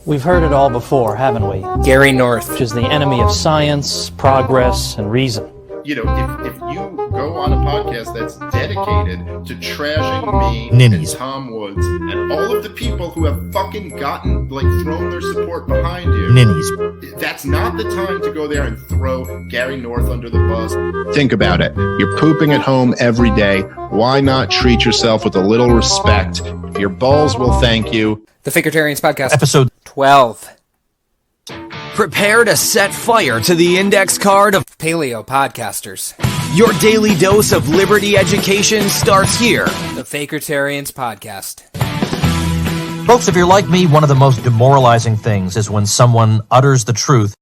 We've heard it all before, haven't we? Gary North. Which is the enemy of science, progress, and reason. You know, if you go on a podcast that's dedicated to trashing me Ninnies. and Tom Woods and all of the people who have fucking thrown their support behind you, Ninnies. that's not the time to go there and throw Gary North under the bus. Think about it. You're pooping at home every day. Why not treat yourself with a little respect? Your balls will thank you. The Fakertarians podcast. Episode 12. Prepare to set fire to the index card of Paleo podcasters. your daily dose of liberty education starts here. The Fakertarians podcast. Folks, if you're like me, one of the most demoralizing things is when someone utters the truth.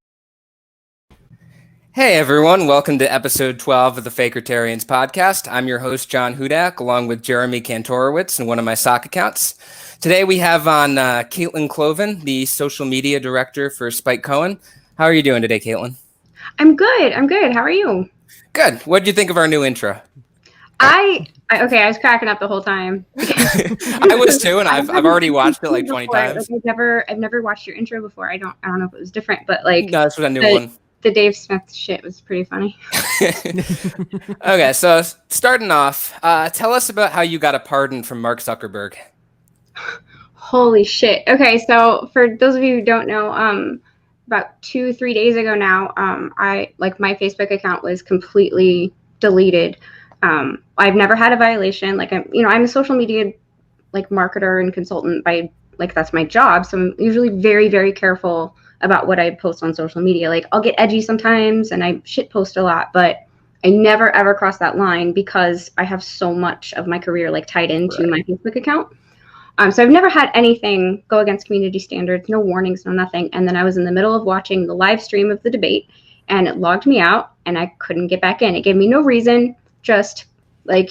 Hey everyone, welcome to episode 12 of the Fakertarians podcast. I'm your host, John Hudak, along with Jeremy Kantorowicz and one of my sock accounts. Today we have on Cloven, the social media director for Spike Cohen. How are you doing today, Caitlin? I'm good. How are you? Good. What did you think of our new intro? I was cracking up the whole time. I was too, and I've already watched it like 20 times. Like, I've never watched your intro before. I don't know if it was different, but like no, this was a new one. The Dave Smith shit was pretty funny. Okay, so starting off, tell us about how you got a pardon from Mark Zuckerberg. Holy shit. Okay, so for those of you who don't know, about 2-3 days ago now, my Facebook account was completely deleted. I've never had a violation. I'm a social media marketer and consultant that's my job. So I'm usually very, very careful about what I post on social media. I'll get edgy sometimes and I shit post a lot, but I never ever cross that line because I have so much of my career tied into my Facebook account. So I've never had anything go against community standards, no warnings, no nothing. And then I was in the middle of watching the live stream of the debate and it logged me out and I couldn't get back in. It gave me no reason, just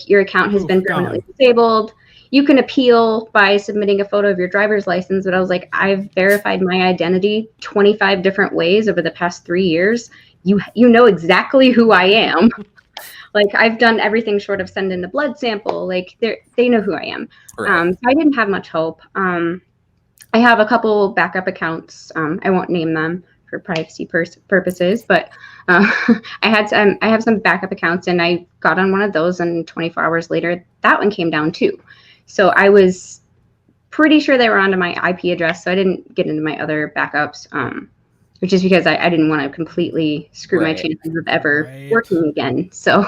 your account has been permanently disabled. You can appeal by submitting a photo of your driver's license. But I was like, I've verified my identity 25 different ways over the past 3 years. You know exactly who I am. I've done everything short of send in a blood sample. They know who I am. Right. So I didn't have much hope. I have a couple backup accounts. I won't name them for privacy purposes, but I have some backup accounts, and I got on one of those, and 24 hours later, that one came down too. So I was pretty sure they were onto my IP address, so I didn't get into my other backups. Which is because I didn't want to completely screw my chances of ever working again. So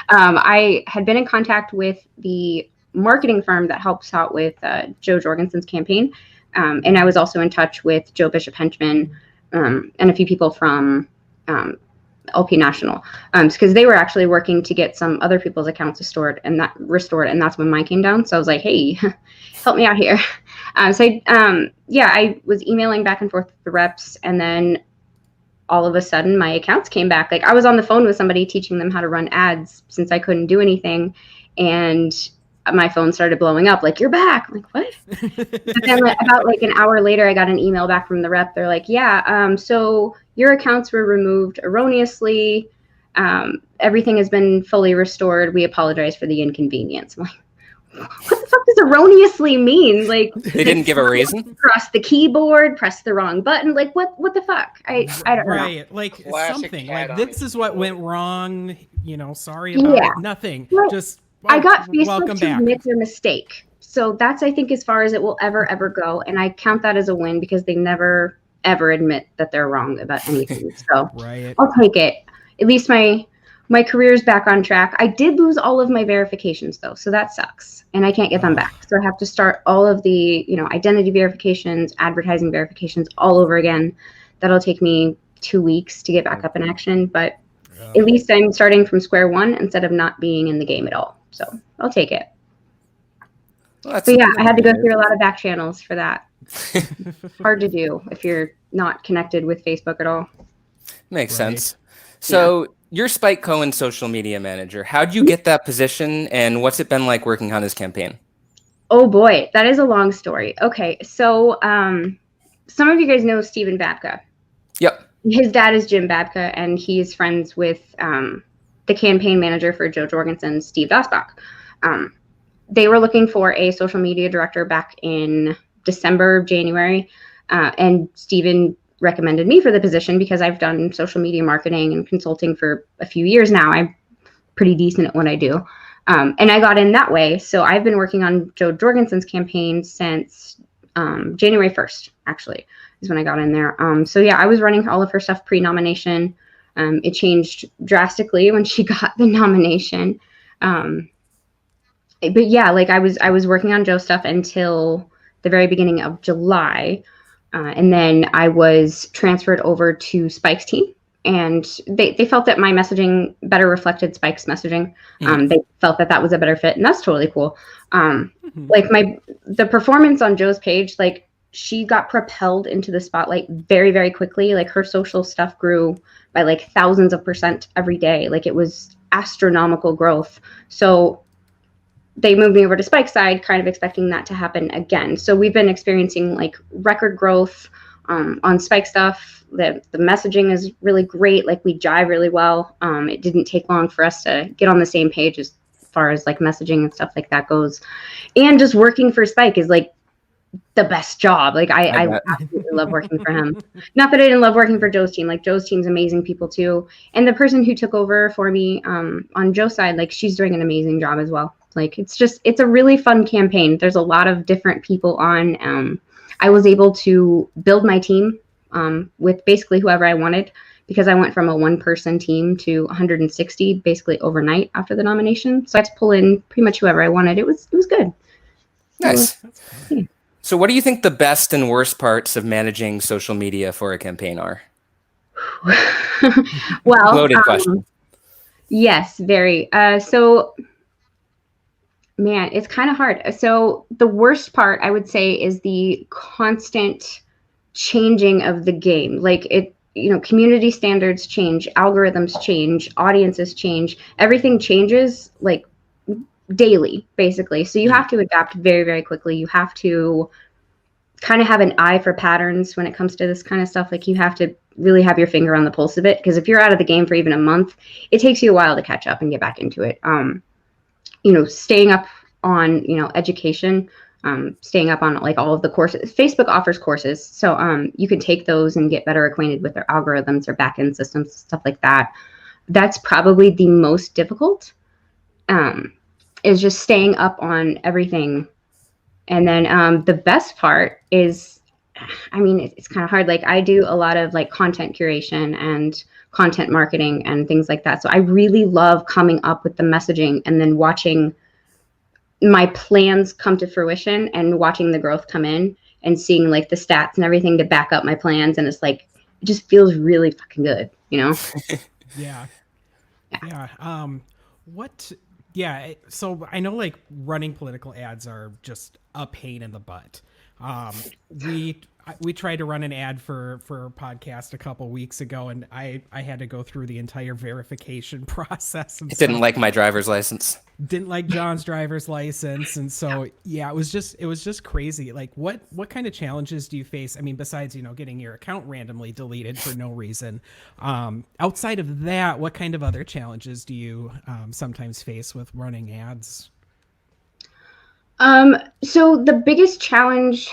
I had been in contact with the marketing firm that helps out with Joe Jorgensen's campaign. And I was also in touch with Joe Bishop Henchman and a few people from LP National, because they were actually working to get some other people's accounts restored, and that's when mine came down. So I was like, hey, help me out here. I was emailing back and forth with the reps, and then all of a sudden my accounts came back. I was on the phone with somebody teaching them how to run ads since I couldn't do anything, and my phone started blowing up, you're back. I'm like, what? But then about an hour later, I got an email back from the rep. They're like, so your accounts were removed erroneously. Everything has been fully restored. We apologize for the inconvenience. I'm like, what the fuck does erroneously mean? They didn't give a reason? Cross the keyboard, press the wrong button. What the fuck? I don't know. Right, Classic something. This is what went wrong. Sorry about it. Nothing. Right. Just I got Facebook welcome to back. admit their mistake. So that's, I think, as far as it will ever go. And I count that as a win because they never, ever admit that they're wrong about anything. So I'll take it. At least my career's back on track. I did lose all of my verifications, though. So that sucks. And I can't get them back. So I have to start all of the, identity verifications, advertising verifications all over again. That'll take me 2 weeks to get back up in action. But at least I'm starting from square one instead of not being in the game at all. So I'll take it. Well, I had to go through a lot of back channels for that. Hard to do if you're not connected with Facebook at all. Makes sense. So you're Spike Cohen's social media manager. How'd you get that position, and what's it been like working on his campaign? Oh boy, that is a long story. Okay, so some of you guys know Stephen Babka. Yep. His dad is Jim Babka, and he's friends with the campaign manager for Joe Jorgensen, Steve Dasbach. They were looking for a social media director back in December, January. And Steven recommended me for the position because I've done social media marketing and consulting for a few years now. I'm pretty decent at what I do. And I got in that way. So I've been working on Joe Jorgensen's campaign since January 1st, actually, is when I got in there. So yeah, I was running all of her stuff pre-nomination. It changed drastically when she got the nomination. But yeah, like I was working on Joe's stuff until the very beginning of July. And then I was transferred over to Spike's team. And they felt that my messaging better reflected Spike's messaging. They felt that was a better fit, and that's totally cool. Like the performance on Joe's page, like she got propelled into the spotlight very, very quickly. Like her social stuff grew by like thousands of % every day. Like it was astronomical growth. So they moved me over to Spike's side, kind of expecting that to happen again. So we've been experiencing like record growth on Spike stuff. The messaging is really great. Like we jive really well. It didn't take long for us to get on the same page as far as like messaging and stuff like that goes. And just working for Spike is like the best job. Like I absolutely love working for him. Not that I didn't love working for Joe's team. Like Joe's team's amazing people too. And the person who took over for me on Joe's side, like she's doing an amazing job as well. Like it's a really fun campaign. There's a lot of different people on. I was able to build my team with basically whoever I wanted, because I went from a one-person team to 160 basically overnight after the nomination. So I had to pull in pretty much whoever I wanted. It was good. Nice. So what do you think the best and worst parts of managing social media for a campaign are? Well, loaded question. Yes, very. So man, it's kind of hard. So the worst part I would say is the constant changing of the game. Like community standards change, algorithms change, audiences change, everything changes like daily, basically. So you have to adapt very, very quickly. You have to kind of have an eye for patterns when it comes to this kind of stuff. Like you have to really have your finger on the pulse of it, because if you're out of the game for even a month, it takes you a while to catch up and get back into it. Staying up on, education, staying up on like all of the courses. Facebook offers courses. So you can take those and get better acquainted with their algorithms, their backend systems, stuff like that. That's probably the most difficult, is just staying up on everything. And then the best part is, it's kind of hard. Like I do a lot of like content curation and content marketing and things like that. So I really love coming up with the messaging and then watching my plans come to fruition and watching the growth come in and seeing like the stats and everything to back up my plans. And it's like, it just feels really fucking good, Yeah. So I know like running political ads are just a pain in the butt. We tried to run an ad for a podcast a couple weeks ago, and I had to go through the entire verification process. And it didn't like my driver's license. Didn't like John's driver's license, and so yeah, it was just crazy. Like, what kind of challenges do you face? I mean, besides getting your account randomly deleted for no reason, outside of that, what kind of other challenges do you sometimes face with running ads? So the biggest challenge,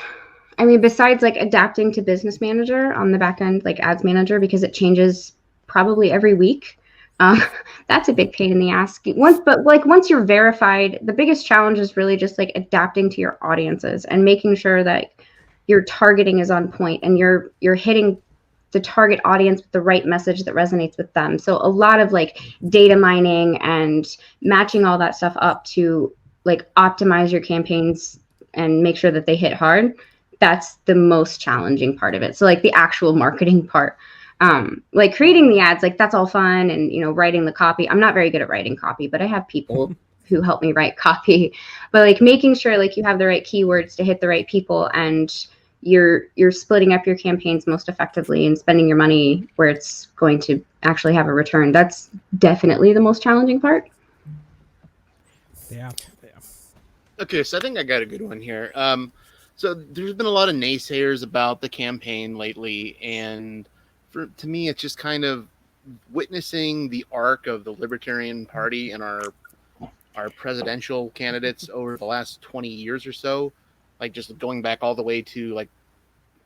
besides like adapting to business manager on the back end, like ads manager, because it changes probably every week. That's a big pain in the ass. Once you're verified, the biggest challenge is really just like adapting to your audiences and making sure that your targeting is on point and you're hitting the target audience with the right message that resonates with them. So a lot of like data mining and matching all that stuff up to like optimize your campaigns and make sure that they hit hard. That's the most challenging part of it. So like the actual marketing part, like creating the ads, like that's all fun. And, writing the copy, I'm not very good at writing copy, but I have people who help me write copy. But like making sure like you have the right keywords to hit the right people, and you're splitting up your campaigns most effectively and spending your money where it's going to actually have a return. That's definitely the most challenging part. Yeah. Okay, so I think I got a good one here. So there's been a lot of naysayers about the campaign lately, and to me, it's just kind of witnessing the arc of the Libertarian Party and our presidential candidates over the last 20 years or so, like just going back all the way to like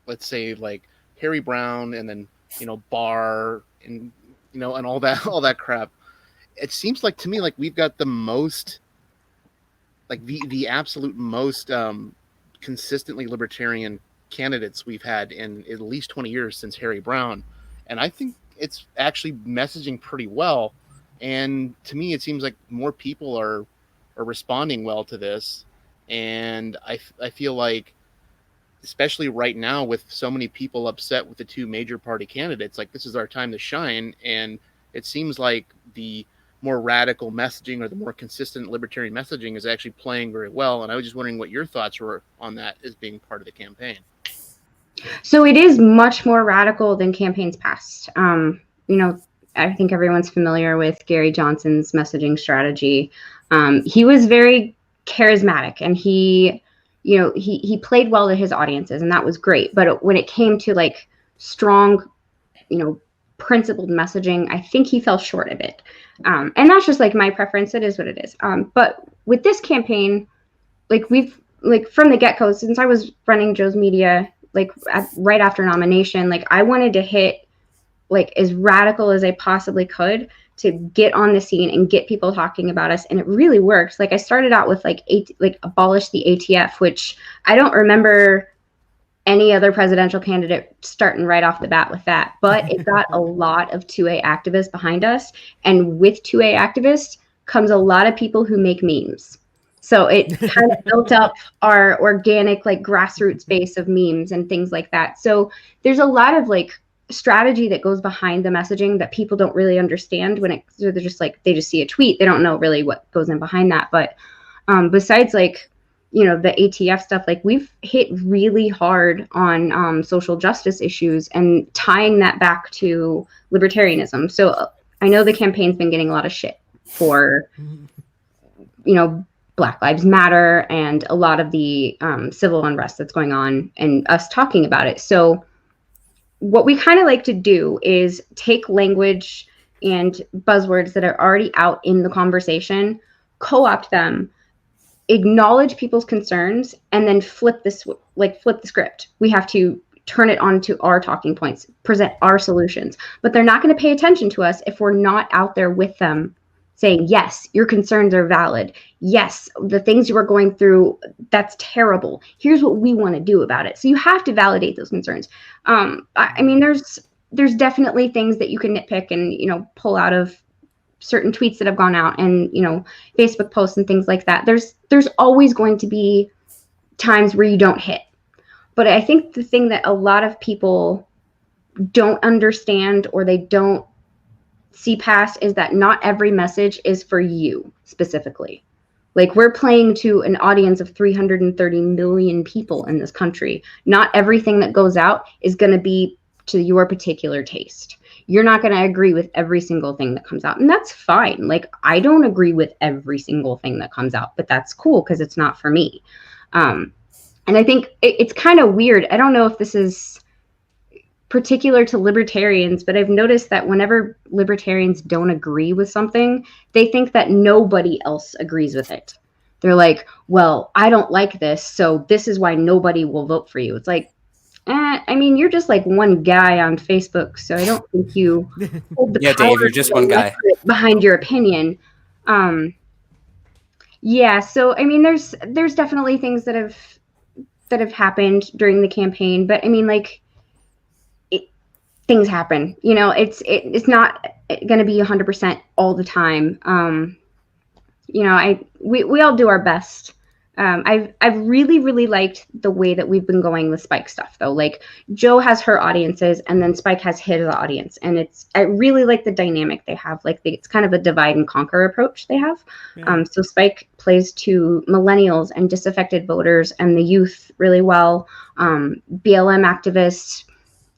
let's say like Harry Brown and then, Barr and, and all that crap. It seems like to me, like we've got the most, like the absolute most consistently libertarian candidates we've had in at least 20 years since Harry Brown. And I think it's actually messaging pretty well. And to me, it seems like more people are responding well to this. And I feel like, especially right now with so many people upset with the two major party candidates, like this is our time to shine. And it seems like the more radical messaging or the more consistent libertarian messaging is actually playing very well. And I was just wondering what your thoughts were on that as being part of the campaign. So it is much more radical than campaigns past. I think everyone's familiar with Gary Johnson's messaging strategy. He was very charismatic, and he played well to his audiences, and that was great. But when it came to like strong, principled messaging, I think he fell short of it. And that's just like my preference. It is what it is. But with this campaign, like we've like from the get-go, since I was running Joe's Media, like right after nomination, like I wanted to hit like as radical as I possibly could to get on the scene and get people talking about us. And it really worked. Like I started out with like abolish the ATF, which I don't remember any other presidential candidate starting right off the bat with that, but it got a lot of 2A activists behind us. And with 2A activists comes a lot of people who make memes. So it kind of built up our organic, like grassroots base of memes and things like that. So there's a lot of like strategy that goes behind the messaging that people don't really understand so they're just like, they just see a tweet. They don't know really what goes in behind that. But besides like, the ATF stuff, like we've hit really hard on social justice issues and tying that back to libertarianism. So I know the campaign's been getting a lot of shit for, Black Lives Matter and a lot of the civil unrest that's going on and us talking about it. So what we kind of like to do is take language and buzzwords that are already out in the conversation, co-opt them, acknowledge people's concerns, and then flip the script. We have to turn it onto our talking points, present our solutions, but they're not going to pay attention to us if we're not out there with them saying, yes, your concerns are valid. Yes, the things you are going through, that's terrible. Here's what we want to do about it. So you have to validate those concerns. I mean, there's definitely things that you can nitpick and, pull out of certain tweets that have gone out and, Facebook posts and things like that. There's always going to be times where you don't hit. But I think the thing that a lot of people don't understand or they don't see past is that not every message is for you specifically. Like we're playing to an audience of 330 million people in this country. Not everything that goes out is going to be to your particular taste. You're not going to agree with every single thing that comes out. And that's fine. Like I don't agree with every single thing that comes out, but that's cool because it's not for me. And I think it's kind of weird. I don't know if this is particular to libertarians, but I've noticed that whenever libertarians don't agree with something, they think that nobody else agrees with it. They're like, well, I don't like this, so this is why nobody will vote for you. It's like, I mean, you're just like one guy on Facebook, so I don't think you hold the power Dave, you're just one guy behind your opinion. Yeah, so I mean, there's definitely things that have happened during the campaign, but I mean, like, things happen, it's not going to be 100% all the time. We all do our best. I've really, really liked the way that we've been going with Spike stuff though. Like Joe has her audiences and then Spike has his audience. And I really like the dynamic they have. Like it's kind of a divide and conquer approach they have. Yeah. So Spike plays to millennials and disaffected voters and the youth really well. BLM activists,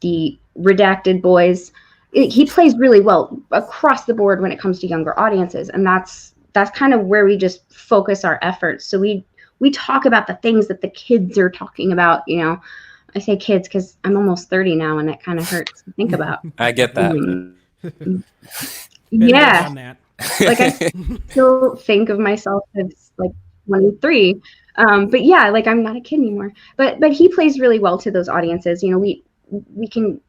the redacted boys, he plays really well across the board when it comes to younger audiences. And that's kind of where we just focus our efforts. So we talk about the things that the kids are talking about. I say kids because I'm almost 30 now and that kind of hurts to think about. I get that. Yeah. Like I still think of myself as like 23. But yeah, like I'm not a kid anymore. But he plays really well to those audiences. You know, we can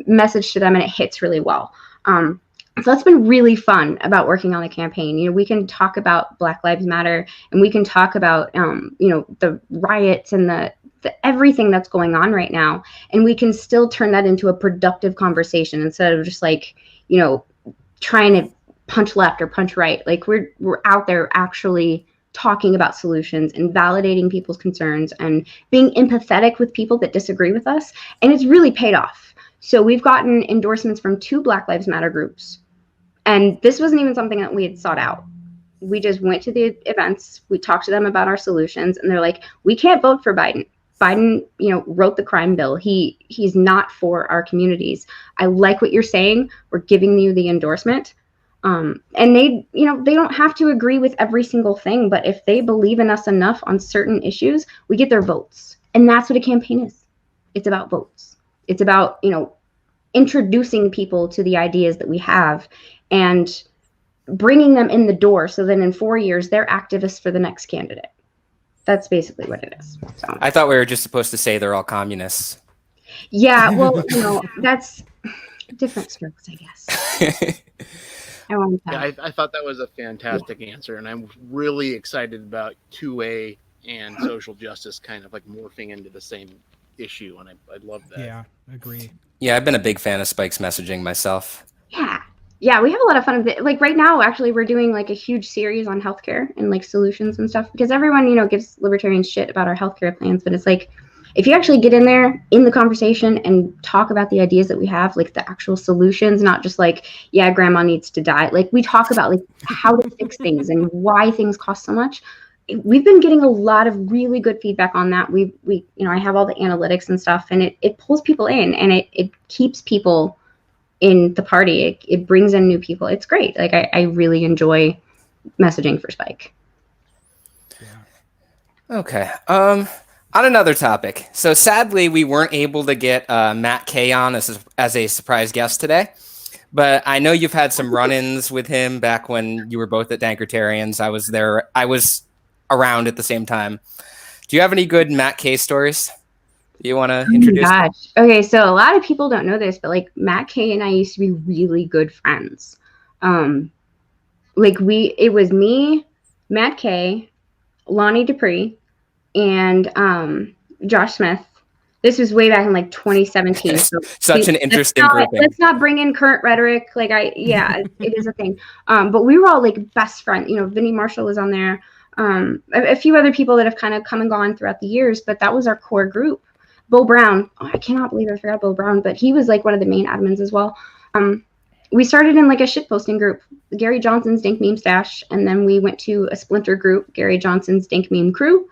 message to them and it hits really well. So that's been really fun about working on the campaign. You know, we can talk about Black Lives Matter, and we can talk about you know, the riots and the everything that's going on right now, and we can still turn that into a productive conversation instead of just like, you know, trying to punch left or punch right. Like we're out there actually talking about solutions and validating people's concerns and being empathetic with people that disagree with us, and it's really paid off. So we've gotten endorsements from 2 Black Lives Matter groups. And this wasn't even something that we had sought out. We just went to the events, we talked to them about our solutions, and they're like, we can't vote for Biden. Biden, you know, wrote the crime bill. He's not for our communities. I like what you're saying. We're giving you the endorsement. And they, you know, they don't have to agree with every single thing, but if they believe in us enough on certain issues, we get their votes. And that's what a campaign is. It's about votes. It's about, you know, introducing people to the ideas that we have and bringing them in the door so then in 4 years they're activists for the next candidate. That's basically what it is. So I thought we were just supposed to say they're all communists. yeah, well, you know, that's different strokes, I guess. I won't tell. Yeah, I thought that was a fantastic answer, and I'm really excited about 2A and social justice kind of like morphing into the same issue, and I love that. Yeah, agree. Yeah, I've been a big fan of Spike's messaging myself. Yeah, we have a lot of fun with it. Like right now, actually, we're doing like a huge series on healthcare and like solutions and stuff, because everyone, you know, gives libertarians shit about our healthcare plans, but it's like, if you actually get in there in the conversation and talk about the ideas that we have, like the actual solutions, not just like, yeah, grandma needs to die. Like we talk about like how to fix things and why things cost so much. We've been getting a lot of really good feedback on that. We you know, I have all the analytics and stuff, and it pulls people in, and it keeps people in the party. It brings in new people. It's great. Like I really enjoy messaging for Spike. Yeah. Okay. On another topic. So sadly, we weren't able to get Matt Kay on as a surprise guest today. But I know you've had some run-ins with him back when you were both at Fakertarians. I was there. I was around at the same time. Do you have any good Matt Kay stories you want to introduce? Oh my gosh. Okay, so a lot of people don't know this, but like Matt Kay and I used to be really good friends. Like it was me, Matt Kay, Lonnie Dupree, and Josh Smith. This was way back in like 2017. So Such an interesting grouping. Let's not bring in current rhetoric. Like it is a thing. But we were all like best friends. You know, Vinnie Marshall was on there. A few other people that have kind of come and gone throughout the years, but that was our core group. Bo Brown. Oh, I cannot believe I forgot Bo Brown, but he was like one of the main admins as well. We started in like a shitposting group, Gary Johnson's Dank Meme Stash, and then we went to a splinter group, Gary Johnson's Dank Meme Crew.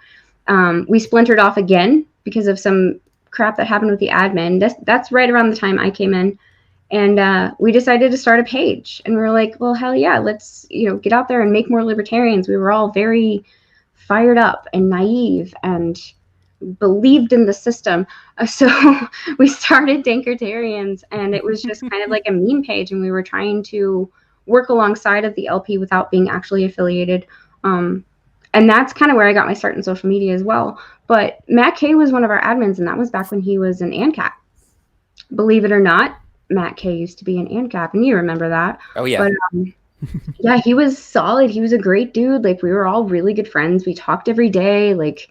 We splintered off again because of some crap that happened with the admin. That's right around the time I came in, and we decided to start a page. And we were like, well, hell yeah, let's get out there and make more libertarians. We were all very fired up and naive and believed in the system. So we started Fakertarians, and it was just kind of like a meme page, and we were trying to work alongside of the LP without being actually affiliated. And that's kind of where I got my start in social media as well. But Matt Kay was one of our admins, and that was back when he was an ANCAP. Believe it or not, Matt Kay used to be an ANCAP, and you remember that. Oh, yeah. But yeah, he was solid. He was a great dude. Like, we were all really good friends. We talked every day. Like,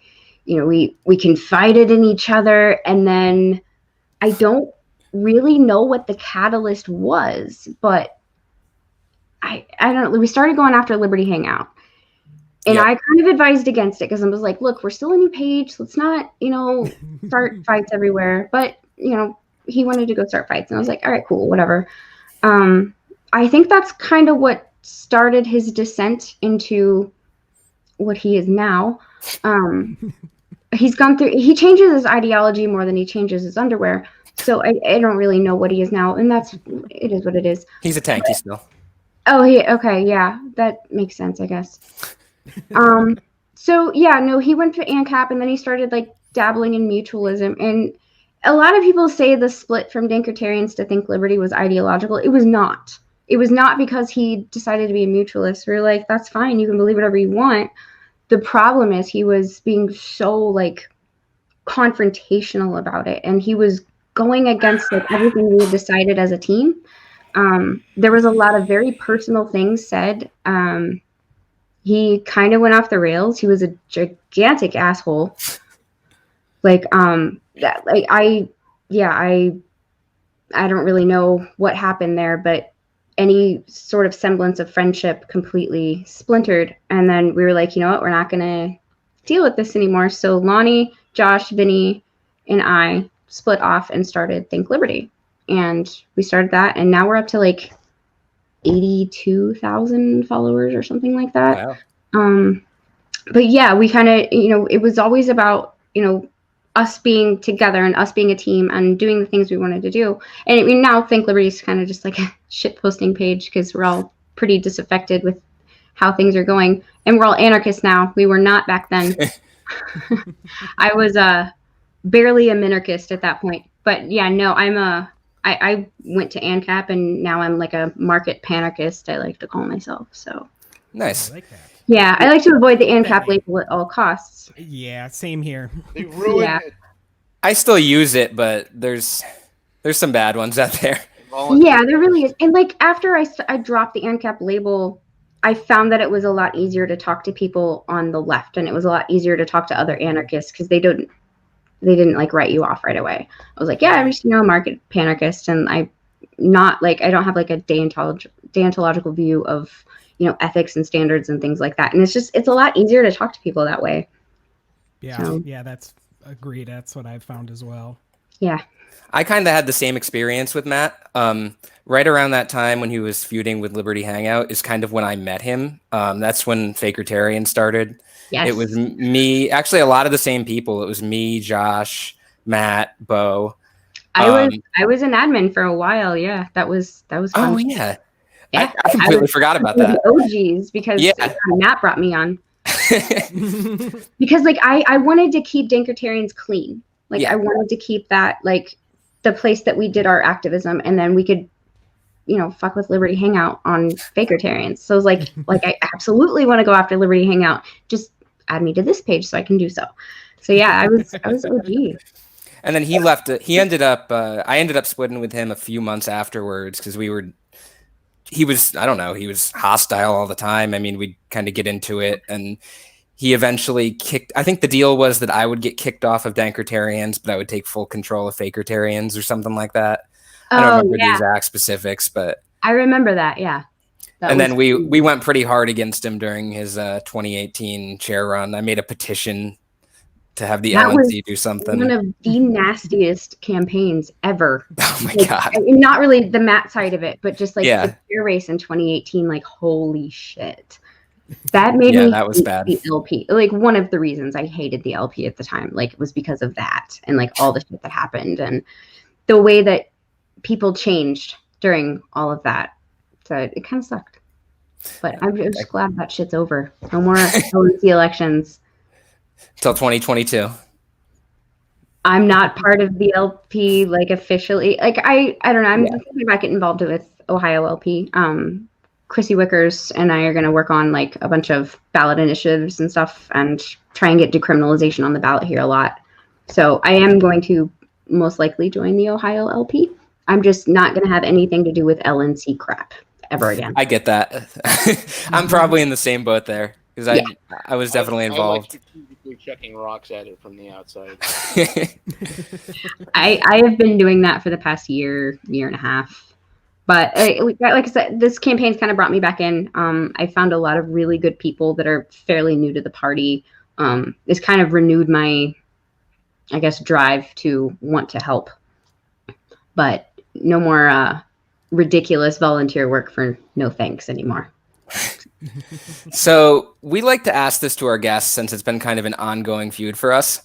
we confided in each other. And then I don't really know what the catalyst was, but I don't know. We started going after Liberty Hangout. And I kind of advised against it because I was like, look, we're still a new page. Let's not, start fights everywhere. But, he wanted to go start fights. And I was like, all right, cool, whatever. I think that's kind of what started his descent into what he is now. He changes his ideology more than he changes his underwear. So I don't really know what he is now. And it is what it is. He's a tanky still. Oh, okay. Yeah, that makes sense, I guess. So yeah, no, he went to ANCAP, and then he started like dabbling in mutualism. And a lot of people say the split from Fakertarians to Think Liberty was ideological. It was not. It was not because he decided to be a mutualist. We were like, that's fine. You can believe whatever you want. the problem is he was being so like confrontational about it, and he was going against like everything we had decided as a team. There was a lot of very personal things said. He kind of went off the rails. He was a gigantic asshole. Like that, like I don't really know what happened there, but any sort of semblance of friendship completely splintered. And then we were like, you know what, we're not gonna deal with this anymore. So Lonnie, Josh, Vinny, and I split off and started Think Liberty. And we started that, and now we're up to like 82,000 followers or something like that. Wow. But yeah, we kind of, it was always about, us being together and us being a team and doing the things we wanted to do. And we now Think Liberty is kind of just like a shit posting page because we're all pretty disaffected with how things are going. And we're all anarchists now. We were not back then. I was barely a minarchist at that point. But yeah, no, I went to ANCAP, and now I'm like a market panarchist, I like to call myself. So Nice. I like that. yeah, I like to avoid the ANCAP label at all costs. Yeah, same here. They ruined it. I still use it, but there's some bad ones out there. Yeah, there really is. And like after I dropped the ANCAP label, I found that it was a lot easier to talk to people on the left, and it was a lot easier to talk to other anarchists because they didn't like write you off right away. I was like, yeah, I'm just a market panarchist, and I don't have like a deontological view of ethics and standards and things like that. And it's a lot easier to talk to people that way. Yeah, So, yeah, that's agreed. That's what I've found as well. yeah. I kind of had the same experience with Matt. Right around that time when he was feuding with Liberty Hangout is kind of when I met him. That's when Fakertarians started. Yes. It was me, actually a lot of the same people. It was me, Josh, Matt, Bo. I was an admin for a while. Yeah, that was fun. Oh yeah. Yeah, I completely forgot about that. The OGs because Matt brought me on. Because like I wanted to keep Dinkertarians clean. Like I wanted to keep that like the place that we did our activism, and then we could fuck with Liberty Hangout on Fakertarians. So I was like I absolutely want to go after Liberty Hangout. Just add me to this page so I can do so. So yeah, I was OG. And then he left. He ended up. I ended up splitting with him a few months afterwards because he was hostile all the time. I mean, we'd kind of get into it, and he eventually kicked. I think the deal was that I would get kicked off of Dinkertarians, but I would take full control of Fakertarians or something like that. I don't remember the exact specifics, but I remember that. Yeah. Then we went pretty hard against him during his 2018 chair run. I made a petition to have the LNC do something. One of the nastiest campaigns ever. Oh my God. Not really the Matt side of it, but just like Yeah. the chair race in 2018, like holy shit. That made me that was hate bad. the LP. Like one of the reasons I hated the LP at the time, like was because of that and like all the shit that happened and the way that people changed during all of that. So it kind of sucked. But I'm just glad that shit's over. No more LNC elections. Till 2022. I'm not part of the LP, like officially. Like I don't know. I'm thinking about getting involved with Ohio LP. Chrissy Wickers and I are going to work on like a bunch of ballot initiatives and stuff, and try and get decriminalization on the ballot here a lot. So I am going to most likely join the Ohio LP. I'm just not going to have anything to do with LNC crap ever again. I get that. I'm probably in the same boat there because I was definitely involved. I like strategically chucking rocks at it from the outside. I have been doing that for the past year and a half. But like I said, this campaign's kind of brought me back in. I found a lot of really good people that are fairly new to the party. It's kind of renewed my, I guess, drive to want to help. But no more ridiculous volunteer work for no thanks anymore. So we like to ask this to our guests since it's been kind of an ongoing feud for us.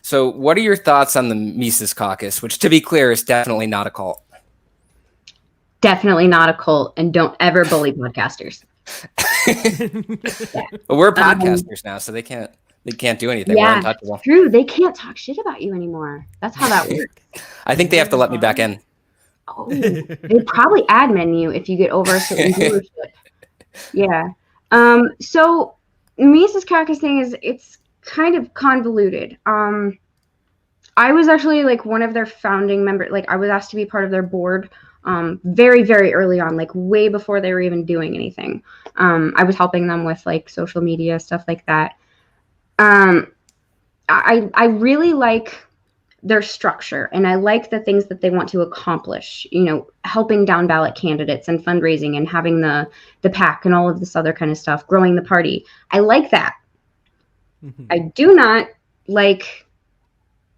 So what are your thoughts on the Mises Caucus, which to be clear is definitely not a cult? Definitely not a cult, and don't ever bully podcasters. But we're podcasters now, so they can't do anything. We're untouchable. True. They can't talk shit about you anymore. That's how that works. I think they have to let me back in. Oh, they probably admin you if you get over a certain viewership. Yeah. So Mises Caucus thing is, it's kind of convoluted. I was actually like one of their founding members. Like I was asked to be part of their board very, very early on, like way before they were even doing anything. I was helping them with like social media, stuff like that. I really like their structure, and I like the things that they want to accomplish, you know, helping down ballot candidates and fundraising and having the PAC and all of this other kind of stuff, growing the party. I like that. Mm-hmm. I do not like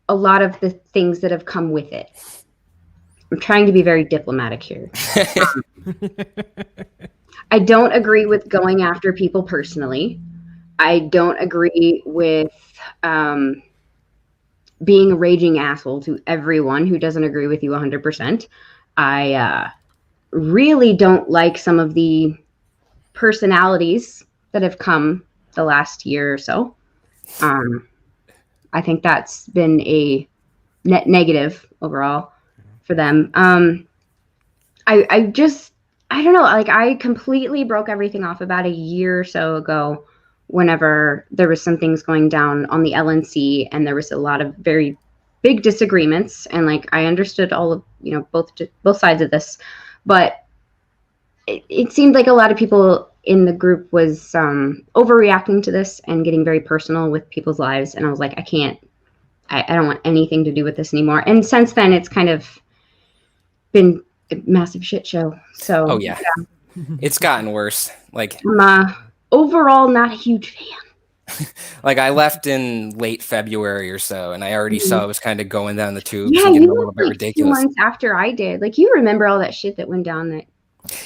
a lot of the things that have come with it. I'm trying to be very diplomatic here. I don't agree with going after people personally. I don't agree with being a raging asshole to everyone who doesn't agree with you 100%. I really don't like some of the personalities that have come the last year or so. I think that's been a net negative overall for them. I don't know, like I completely broke everything off about a year or so ago whenever there was some things going down on the LNC and there was a lot of very big disagreements, and like I understood all of, you know, both sides of this, but it seemed like a lot of people in the group was overreacting to this and getting very personal with people's lives, and I was like, I don't want anything to do with this anymore. And since then it's kind of been a massive shit show. So yeah. It's gotten worse. Like I'm overall not a huge fan. Like I left in late February or so, and I already saw it was kind of going down the tubes. Yeah, and getting you a little bit like ridiculous. 2 months after I did. Like you remember all that shit that went down that.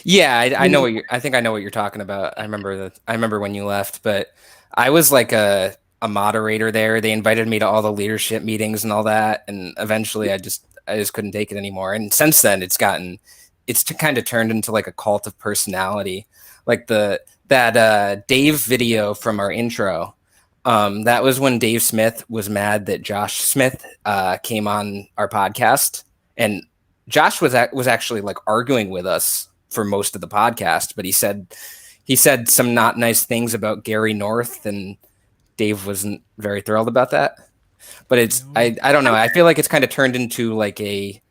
Yeah, I know I think I know what you're talking about. I remember when you left, but I was like a moderator there. They invited me to all the leadership meetings and all that, and eventually I just couldn't take it anymore. And since then, it's kind of turned into like a cult of personality, like that Dave video from our intro. That was when Dave Smith was mad that Josh Smith came on our podcast, and Josh was actually like arguing with us for most of the podcast, but he said some not nice things about Gary North, and Dave wasn't very thrilled about that. But I don't know. I feel like it's kind of turned into like a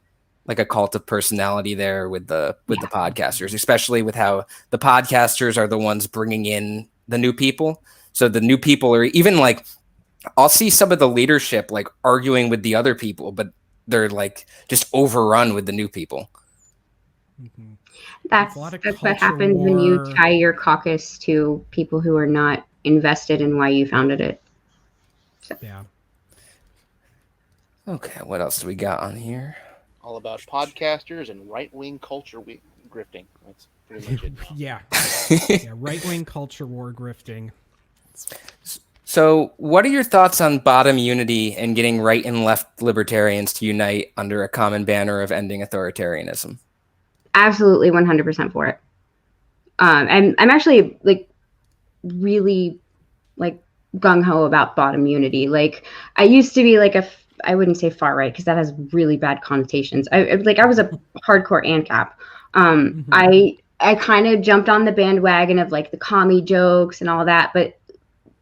cult of personality there with the podcasters, especially with how the podcasters are the ones bringing in the new people. So the new people are even like, I'll see some of the leadership like arguing with the other people, but they're like just overrun with the new people. Mm-hmm. That's what happens when you tie your caucus to people who are not invested in why you founded it. So. Yeah. Okay, what else do we got on here? All about podcasters and right-wing culture grifting. That's pretty much it. Yeah, right-wing culture war grifting. So what are your thoughts on bottom unity and getting right and left libertarians to unite under a common banner of ending authoritarianism? Absolutely 100% for it. I'm actually like really like gung-ho about bottom unity. Like I used to be like I wouldn't say far right because that has really bad connotations. I was a hardcore ANCAP. I kind of jumped on the bandwagon of like the commie jokes and all that, but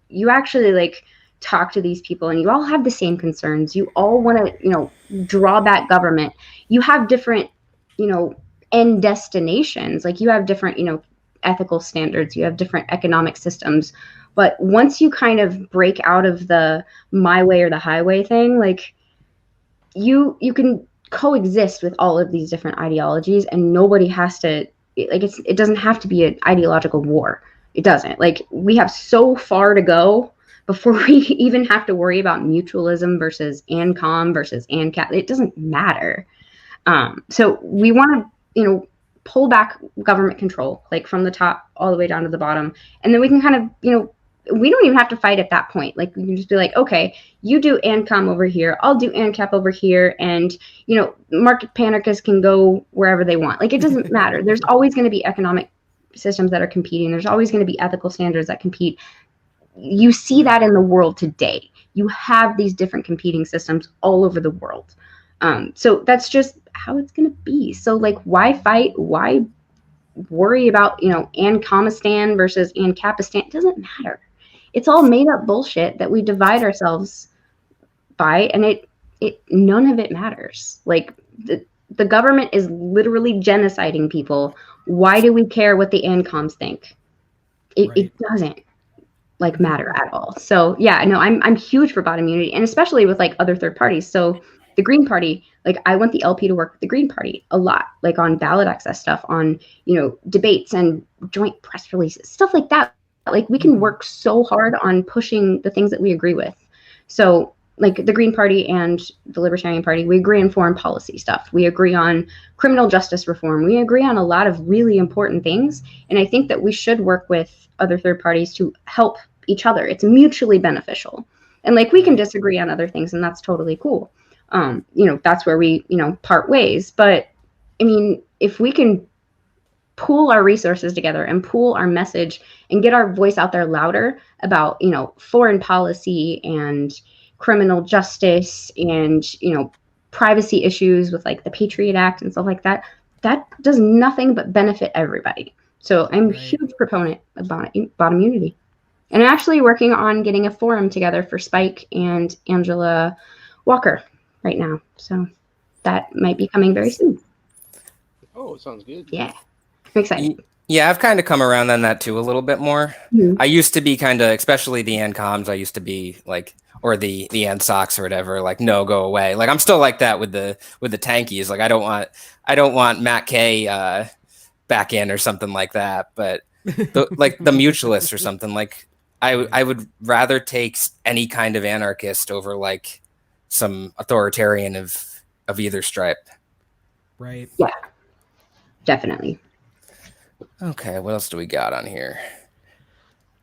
you actually like talk to these people and you all have the same concerns. You all want to, you know, draw back government. You have different, you know, end destinations. Like you have different, you know, ethical standards. You have different economic systems. But once you kind of break out of the my way or the highway thing, like you can coexist with all of these different ideologies, and nobody has to like it doesn't have to be an ideological war. It doesn't. Like we have so far to go before we even have to worry about mutualism versus ANCOM versus ANCAP. It doesn't matter. So we want to, you know, pull back government control, like from the top all the way down to the bottom. And then we can kind of, you know, we don't even have to fight at that point. Like we can just be like, okay, you do ANCOM over here, I'll do ANCAP over here. And, you know, market panarchists can go wherever they want. Like it doesn't matter. There's always going to be economic systems that are competing. There's always going to be ethical standards that compete. You see that in the world today. You have these different competing systems all over the world. So that's just how it's going to be. So like, why fight? Why worry about, you know, ANCOMistan versus ANCAPistan? It doesn't matter. it's all made up bullshit that we divide ourselves by, and it none of it matters. Like the government is literally genociding people. Why do we care what the ANCOMs think? It doesn't like matter at all. So yeah, no, I'm huge for bot immunity, and especially with like other third parties. So the Green Party, like I want the LP to work with the Green Party a lot, like on ballot access stuff, on, you know, debates and joint press releases, stuff like that. Like we can work so hard on pushing the things that we agree with. So like the Green Party and the Libertarian Party, we agree on foreign policy stuff. We agree on criminal justice reform. We agree on a lot of really important things. And I think that we should work with other third parties to help each other. It's mutually beneficial. And like we can disagree on other things, and that's totally cool. You know, that's where we, you know, part ways. But I mean, if we can pool our resources together and pool our message and get our voice out there louder about, you know, foreign policy and criminal justice and, you know, privacy issues with like the Patriot Act and stuff like that, that does nothing but benefit everybody. So I'm a huge proponent of bot immunity. And I'm actually working on getting a forum together for Spike and Angela Walker right now. So that might be coming very soon. Oh, sounds good. Yeah. I'm excited. Yeah, I've kind of come around on that too a little bit more. Mm-hmm. I used to be kind of, especially the ANCOMs, I used to be like, or the ANSOCs or whatever, like, no, go away. Like I'm still like that with the tankies. Like I don't want Matt K back in or something like that. But like the mutualists or something, like I would rather take any kind of anarchist over like some authoritarian of either stripe. Right. Yeah, definitely. Okay, what else do we got on here?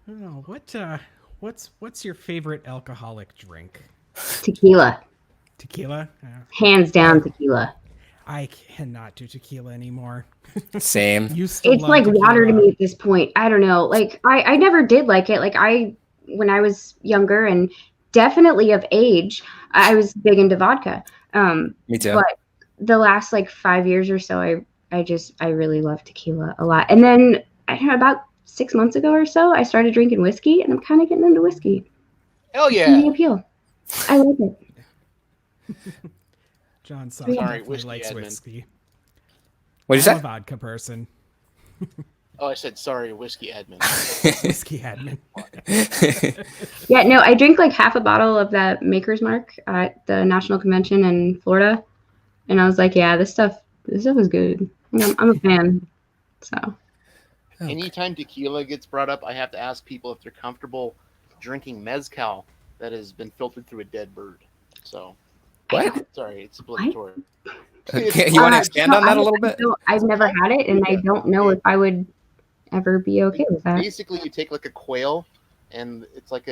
I don't know. What's your favorite alcoholic drink? Tequila. Tequila? Hands down tequila. I cannot do tequila anymore. Same. It's like tequila. Water to me at this point. I don't know. Like I never did like it. Like when I was younger and definitely of age, I was big into vodka. Me too. But the last like 5 years or so, I really love tequila a lot. And then I don't know, about 6 months ago or so, I started drinking whiskey, and I'm kind of getting into whiskey. Hell yeah! The appeal. I like it. John Sorry, likes whiskey. What did you say? I'm a vodka person. Oh, I said sorry, whiskey admin. Whiskey admin. Yeah, no, I drink like half a bottle of that Maker's Mark at the National Convention in Florida, and I was like, yeah, this stuff is good. I'm a fan. So. Okay. Anytime tequila gets brought up, I have to ask people if they're comfortable drinking mezcal that has been filtered through a dead bird. So, what? Sorry, it's obligatory. Okay, you want to expand on that a little bit? I've never had it, and I don't know if I would ever be okay with that. Basically, you take like a quail, and it's like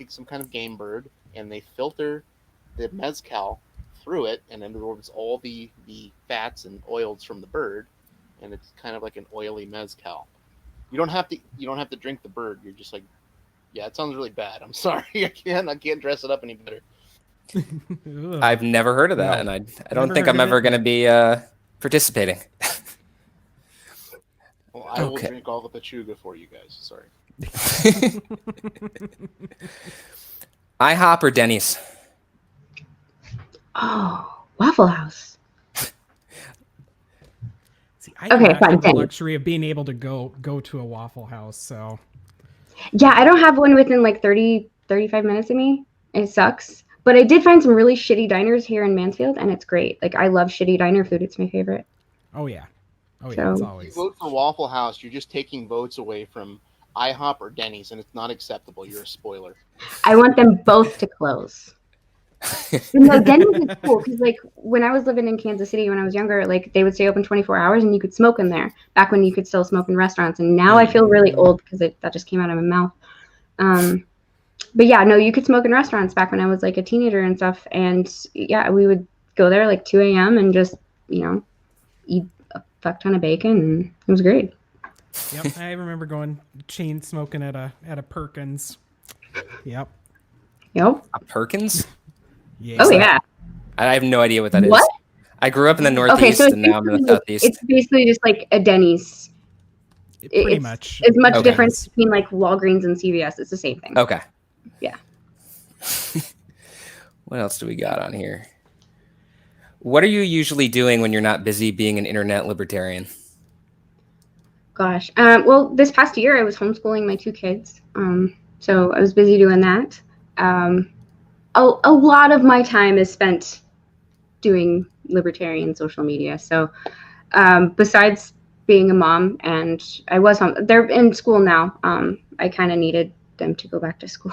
some kind of game bird, and they filter the mezcal through it, and absorbs all the fats and oils from the bird, and it's kind of like an oily mezcal. You don't have to drink the bird. You're just like, yeah, it sounds really bad. I'm sorry, I can't dress it up any better. I've never heard of that, and I don't think I'm ever going to be participating. Well, I will drink all the pachuga for you guys. Sorry. IHOP or Denny's? Oh, Waffle House. See, I don't fine. have the luxury of being able to go to a Waffle House, so. Yeah, I don't have one within like 30, 35 minutes of me. It sucks. But I did find some really shitty diners here in Mansfield, and it's great. Like, I love shitty diner food. It's my favorite. Oh, yeah. It's always. If you vote for Waffle House, you're just taking votes away from IHOP or Denny's, and it's not acceptable. You're a spoiler. I want them both to close. No, Denny's is cool, because, like, when I was living in Kansas City when I was younger, like, they would stay open 24 hours, and you could smoke in there, back when you could still smoke in restaurants. And now I feel really old, because that just came out of my mouth. But yeah, no, you could smoke in restaurants back when I was like a teenager and stuff. And yeah, we would go there like 2 a.m. and just, eat a fuck ton of bacon, and it was great. Yep, I remember going chain smoking at a Perkins. Yep. A Perkins? Yeah. Oh yeah. I have no idea what that is. What? I grew up in the Northeast, and now I'm in the Southeast. It's basically just like a Denny's. Pretty much. As much Okay. difference between like Walgreens and CVS. It's the same thing. Okay. Yeah. What else do we got on here? What are you usually doing when you're not busy being an internet libertarian? Gosh. Well, this past year I was homeschooling my 2 kids. So I was busy doing that. A lot of my time is spent doing libertarian social media. So besides being a mom, and I was home, they're in school now. I kind of needed them to go back to school.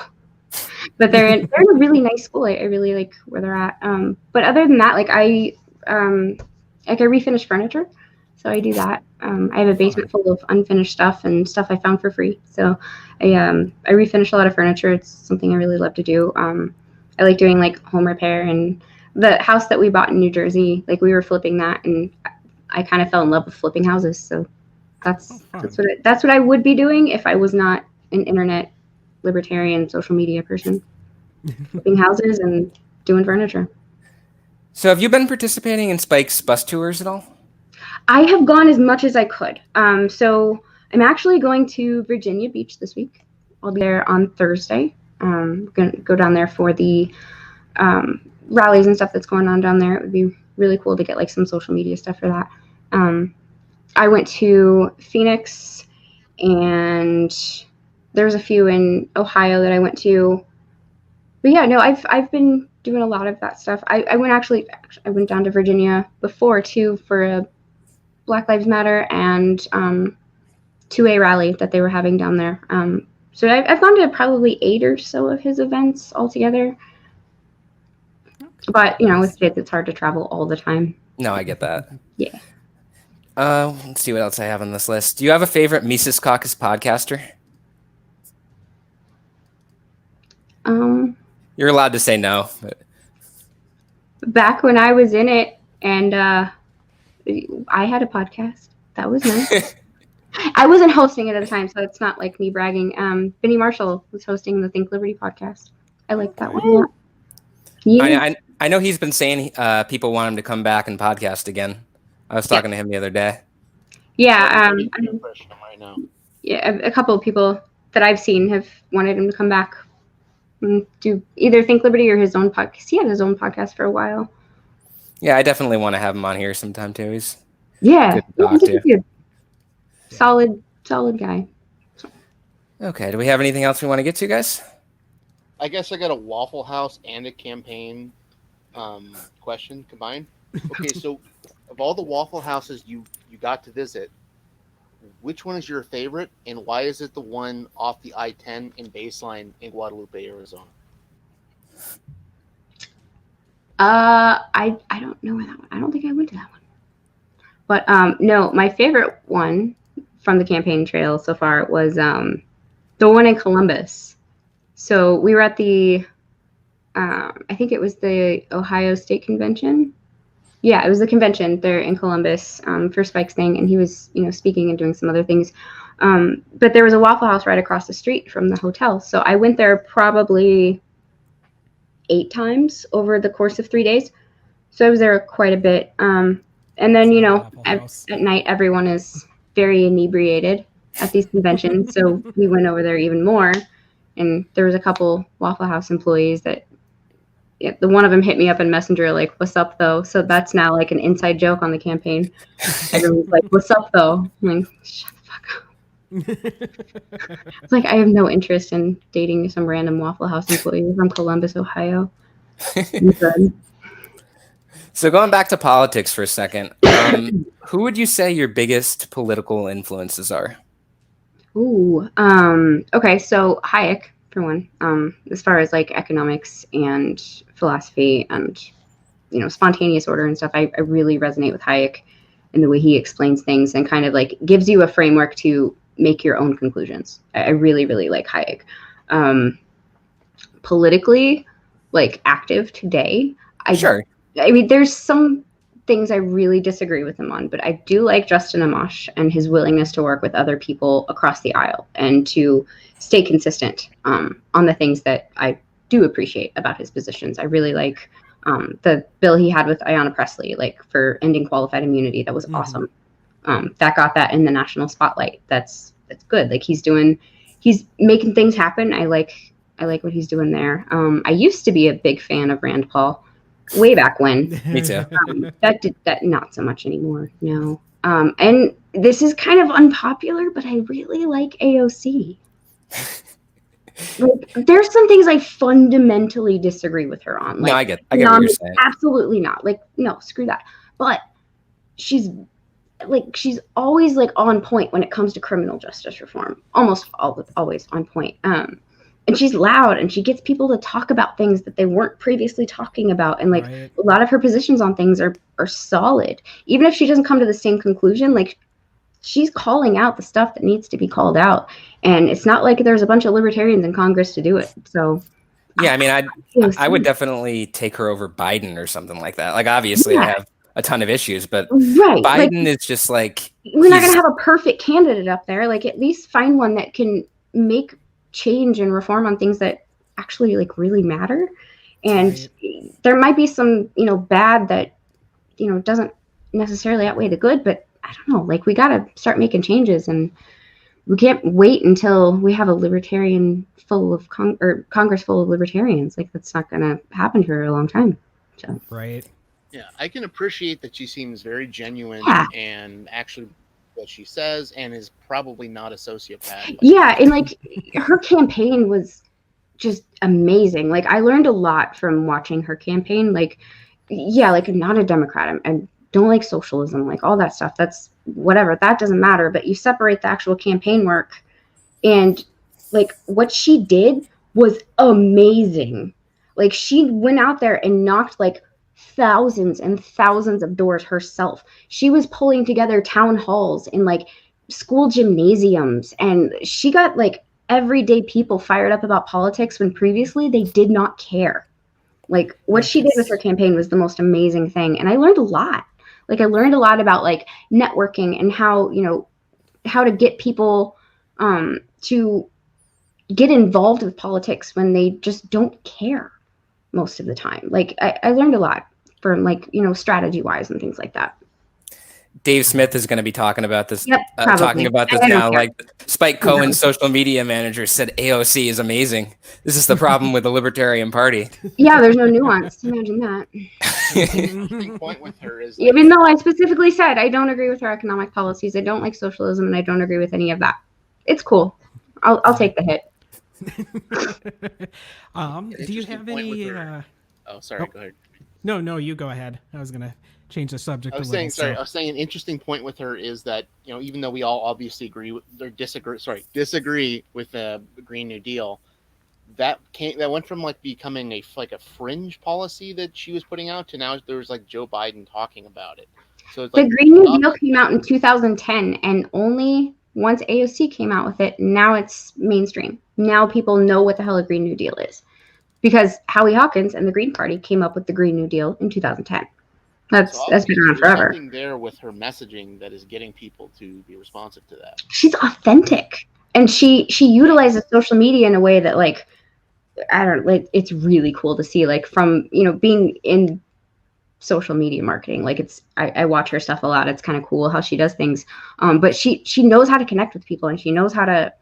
But they're in a really nice school. I really like where they're at. But other than that, like I refinish furniture, so I do that. I have a basement full of unfinished stuff and stuff I found for free. So I refinish a lot of furniture. It's something I really love to do. I like doing like home repair, and the house that we bought in New Jersey, like we were flipping that, and I kind of fell in love with flipping houses. So that's what I would be doing if I was not an internet libertarian social media person. Flipping houses and doing furniture. So have you been participating in Spike's bus tours at all? I have gone as much as I could. So I'm actually going to Virginia Beach this week. I'll be there on Thursday. I'm going to go down there for the rallies and stuff that's going on down there. It would be really cool to get like some social media stuff for that. I went to Phoenix, and there's a few in Ohio that I went to. But yeah, no, I've been doing a lot of that stuff. I went down to Virginia before too for a Black Lives Matter and 2A rally that they were having down there. So I've gone to probably 8 or so of his events altogether. But with kids, it's hard to travel all the time. No, I get that. Yeah. Let's see what else I have on this list. Do you have a favorite Mises Caucus podcaster? You're allowed to say no. But... Back when I was in it, and I had a podcast. That was nice. I wasn't hosting it at the time, so it's not like me bragging. Benny Marshall was hosting the Think Liberty podcast. I like that one. Yeah. I know he's been saying people want him to come back and podcast again. I was talking to him the other day. Yeah. Right now. Yeah, a couple of people that I've seen have wanted him to come back and do either Think Liberty or his own podcast. He had his own podcast for a while. Yeah, I definitely want to have him on here sometime too. He's good to talk to. Yeah. Solid guy. Okay, do we have anything else we want to get to, guys? I guess I got a Waffle House and a campaign question combined. Okay, so of all the Waffle Houses you got to visit, which one is your favorite, and why is it the one off the I-10 in Baseline in Guadalupe, Arizona? I don't know where that one. I don't think I went to that one. But no, my favorite one from the campaign trail so far was the one in Columbus. So we were at the I think it was the Ohio State Convention. Yeah, it was the convention there in Columbus for Spike's thing, and he was, speaking and doing some other things. But there was a Waffle House right across the street from the hotel. So I went there probably 8 times over the course of 3 days. So I was there quite a bit. And then, at night, everyone is very inebriated at these conventions. So we went over there even more. And there was a couple Waffle House employees that, the one of them hit me up in Messenger, like, "What's up, though?" So that's now like an inside joke on the campaign. Everyone's like, "What's up, though?" I'm like, shut the fuck up. It's like, I have no interest in dating some random Waffle House employee from Columbus, Ohio. So going back to politics for a second, who would you say your biggest political influences are? Ooh, okay, so Hayek, for one, as far as like economics and philosophy and, spontaneous order and stuff, I really resonate with Hayek and the way he explains things and kind of like gives you a framework to make your own conclusions. I really, really like Hayek. Politically, like active today, there's some things I really disagree with him on, but I do like Justin Amash and his willingness to work with other people across the aisle and to stay consistent on the things that I do appreciate about his positions. I really like the bill he had with Ayanna Pressley, like for ending qualified immunity. That was awesome. that got that in the national spotlight. That's good. Like he's making things happen. I like what he's doing there. I used to be a big fan of Rand Paul way back when. Me too. That not so much anymore. No. And this is kind of unpopular, but I really like AOC. Like, there's some things I fundamentally disagree with her on. Like, no, I get what you're saying. Absolutely not. Like, no, screw that. But she's always like on point when it comes to criminal justice reform. Almost always on point. And she's loud and she gets people to talk about things that they weren't previously talking about. And like a lot of her positions on things are solid. Even if she doesn't come to the same conclusion, like she's calling out the stuff that needs to be called out. And it's not like there's a bunch of libertarians in Congress to do it. So yeah, I mean, I would definitely take her over Biden or something like that. Like, obviously, I have a ton of issues, but Biden is just like, we're not going to have a perfect candidate up there. Like, at least find one that can make change and reform on things that actually like really matter. And there might be some, bad that, doesn't necessarily outweigh the good, but I don't know, like we got to start making changes, and we can't wait until we have a libertarian full of Congress full of libertarians. Like, that's not going to happen for a long time. So. Right. Yeah, I can appreciate that she seems very genuine and actually what she says, and is probably not a sociopath. Yeah, and like her campaign was just amazing. Like, I learned a lot from watching her campaign. Like, yeah, like I'm not a Democrat. I don't like socialism, like all that stuff. That's whatever. That doesn't matter. But you separate the actual campaign work, and like what she did was amazing. Like, she went out there and knocked like thousands and thousands of doors herself. She was pulling together town halls in like school gymnasiums, and she got like everyday people fired up about politics when previously they did not care. Like, what she did with her campaign was the most amazing thing. And I learned a lot. Like, I learned a lot about like networking and how to get people to get involved with politics when they just don't care most of the time. Like, I learned a lot from like, strategy wise and things like that. Dave Smith is going to be talking about this. Yep, talking about this now. Like, Spike Cohen's social media manager said AOC is amazing. This is the problem with the Libertarian Party. Yeah, there's no nuance. Imagine that. The point with her is, like, even though I specifically said I don't agree with her economic policies, I don't like socialism, and I don't agree with any of that. It's cool. I'll take the hit. Do you have any? Oh, sorry. Go ahead. No, you go ahead. I was gonna change the subject. I was saying an interesting point with her is that, even though we all obviously agree with, or disagree with the Green New Deal, that went from like becoming a fringe policy that she was putting out to now there's like Joe Biden talking about it. So it's like, the Green New Deal came out in 2010, and only once AOC came out with it, now it's mainstream. Now people know what the hell a Green New Deal is, because Howie Hawkins and the Green Party came up with the Green New Deal in 2010. That's been around forever. Something there with her messaging that is getting people to be responsive to that. She's authentic, and she utilizes social media in a way that, like, I don't like. It's really cool to see, like, from being in social media marketing. Like, I watch her stuff a lot. It's kind of cool how she does things. But she knows how to connect with people, and she knows how to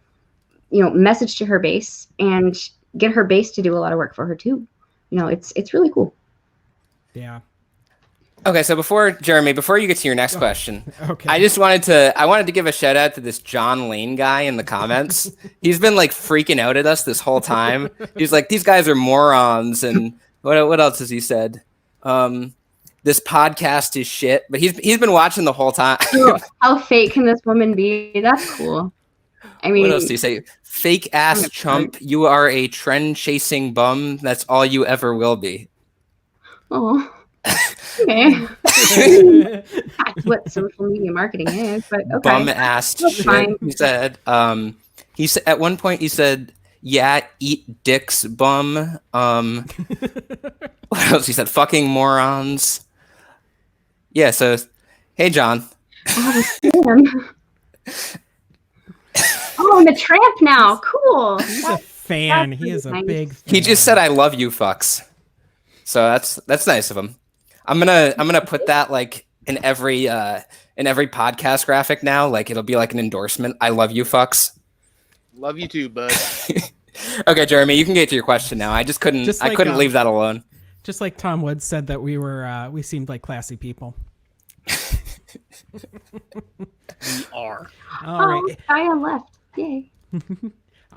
message to her base and get her base to do a lot of work for her too. It's really cool. Yeah. Okay, so before you get to your next question, okay. I wanted to give a shout out to this John Lane guy in the comments. He's been like freaking out at us this whole time. He's like, these guys are morons, and what else has he said? This podcast is shit, but he's been watching the whole time. How fake can this woman be? That's cool. I mean, what else do you say? Fake ass chump. You are a trend chasing bum. That's all you ever will be. Oh. Okay. That's what social media marketing is, but okay. Bum ass shit. Fine. He said. He said at one point he said, "Yeah, eat dicks, bum." What else? He said, "Fucking morons." Yeah. So, hey, John. Oh, I'm a tramp now. Cool. He's a fan. He is a big fan. He just said, "I love you, fucks." So that's nice of him. I'm gonna put that like in every podcast graphic now. Like it'll be like an endorsement. I love you, fucks. Love you too, bud. Okay, Jeremy, you can get to your question now. I just couldn't. I couldn't leave that alone. Just like Tom Woods said that we seemed like classy people. We are. All right. Diane left. Yay.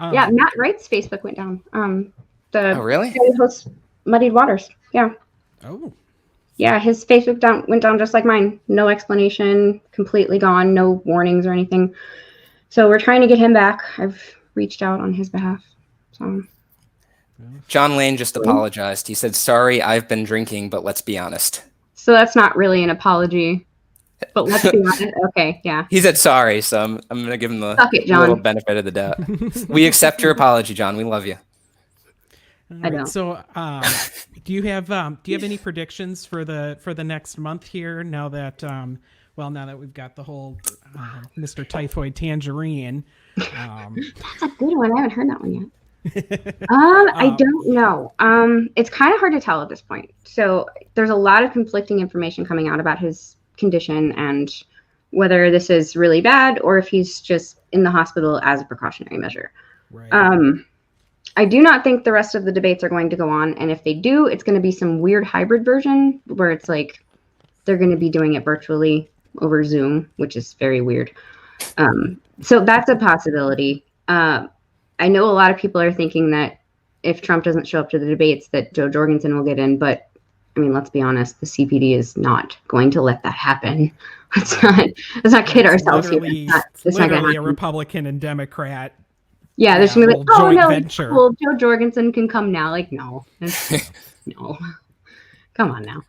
Yeah, Matt Wright's Facebook went down. Oh, really? Guy who hosts Muddied Waters. Yeah. Oh. Yeah, his Facebook went down just like mine. No explanation, completely gone, no warnings or anything. So we're trying to get him back. I've reached out on his behalf. So John Lane just apologized. He said, "Sorry, I've been drinking, but let's be honest." So that's not really an apology. But let's be honest. Okay, yeah. He said sorry, so I'm going to give him the Suck it, John. little benefit of the doubt. We accept your apology, John. We love you. I don't. So, do you have any predictions for the next month here? Now that now that we've got the whole Mr. Typhoid Tangerine. That's a good one. I haven't heard that one yet. I don't know. It's kind of hard to tell at this point. So there's a lot of conflicting information coming out about his condition and whether this is really bad or if he's just in the hospital as a precautionary measure. Right. I do not think the rest of the debates are going to go on. And if they do, it's going to be some weird hybrid version where it's like they're going to be doing it virtually over Zoom, which is very weird. So that's a possibility. I know a lot of people are thinking that if Trump doesn't show up to the debates, that Joe Jorgensen will get in. But I mean, let's be honest, the CPD is not going to let that happen. Let's not kid ourselves here. It's literally a Republican and Democrat. Yeah, there's gonna be like, oh no, venture. Well, Joe Jorgensen can come now. Like, no, no, come on now.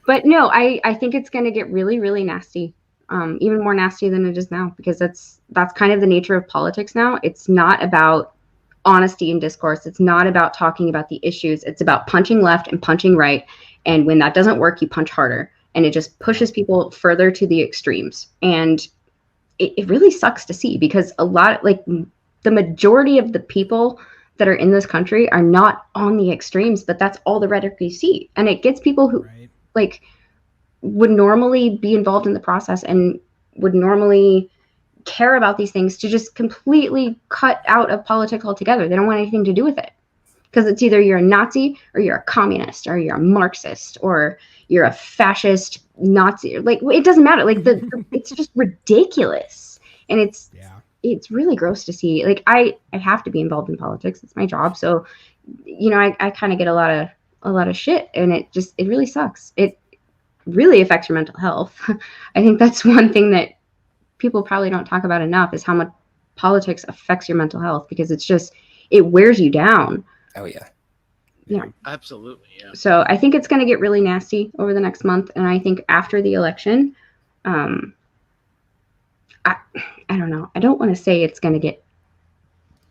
But no, I think it's gonna get really, really nasty. Even more nasty than it is now, because that's kind of the nature of politics now. It's not about honesty and discourse. It's not about talking about the issues. It's about punching left and punching right. And when that doesn't work, you punch harder. And it just pushes people further to the extremes. And it really sucks to see, because the majority of the people that are in this country are not on the extremes, but that's all the rhetoric you see. And it gets people who would normally be involved in the process and would normally care about these things to just completely cut out of politics altogether. They don't want anything to do with it, because it's either you're a Nazi or you're a communist or you're a Marxist or you're a fascist Nazi. Like, it doesn't matter. Like it's just ridiculous. And it's really gross to see. Like, I have to be involved in politics. It's my job. So, I kind of get a lot of shit, and it really sucks. It really affects your mental health. I think that's one thing that people probably don't talk about enough, is how much politics affects your mental health, because it wears you down. Oh yeah. Yeah. Absolutely. Yeah. So I think it's going to get really nasty over the next month. And I think after the election, I don't know. I don't want to say it's going to get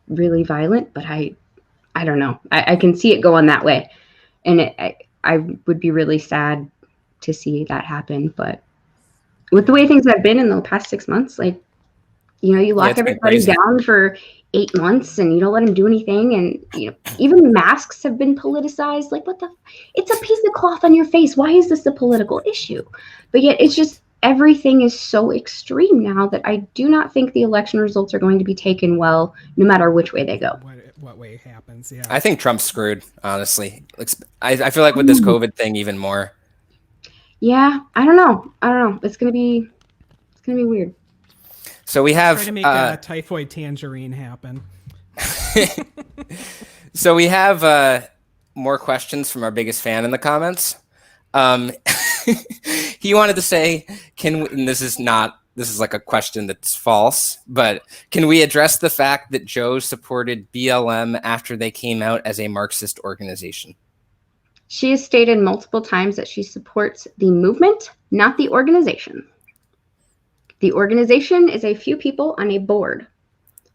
really violent, but I don't know. I can see it going that way. And I would be really sad to see that happen. But with the way things have been in the past 6 months, you lock everybody down for 8 months and you don't let them do anything. And, even masks have been politicized. Like, it's a piece of cloth on your face. Why is this a political issue? But yet it's just, everything is so extreme now that I do not think the election results are going to be taken well, no matter which way they go. What way it happens. Yeah. I think Trump's screwed, honestly. I feel like with this COVID thing, even more. Yeah. I don't know. It's going to be weird. So we have try to make a typhoid tangerine happen. So we have more questions from our biggest fan in the comments. He wanted to say, and this is like a question that's false, but can we address the fact that Joe supported BLM after they came out as a Marxist organization? She has stated multiple times that she supports the movement, not the organization. The organization is a few people on a board,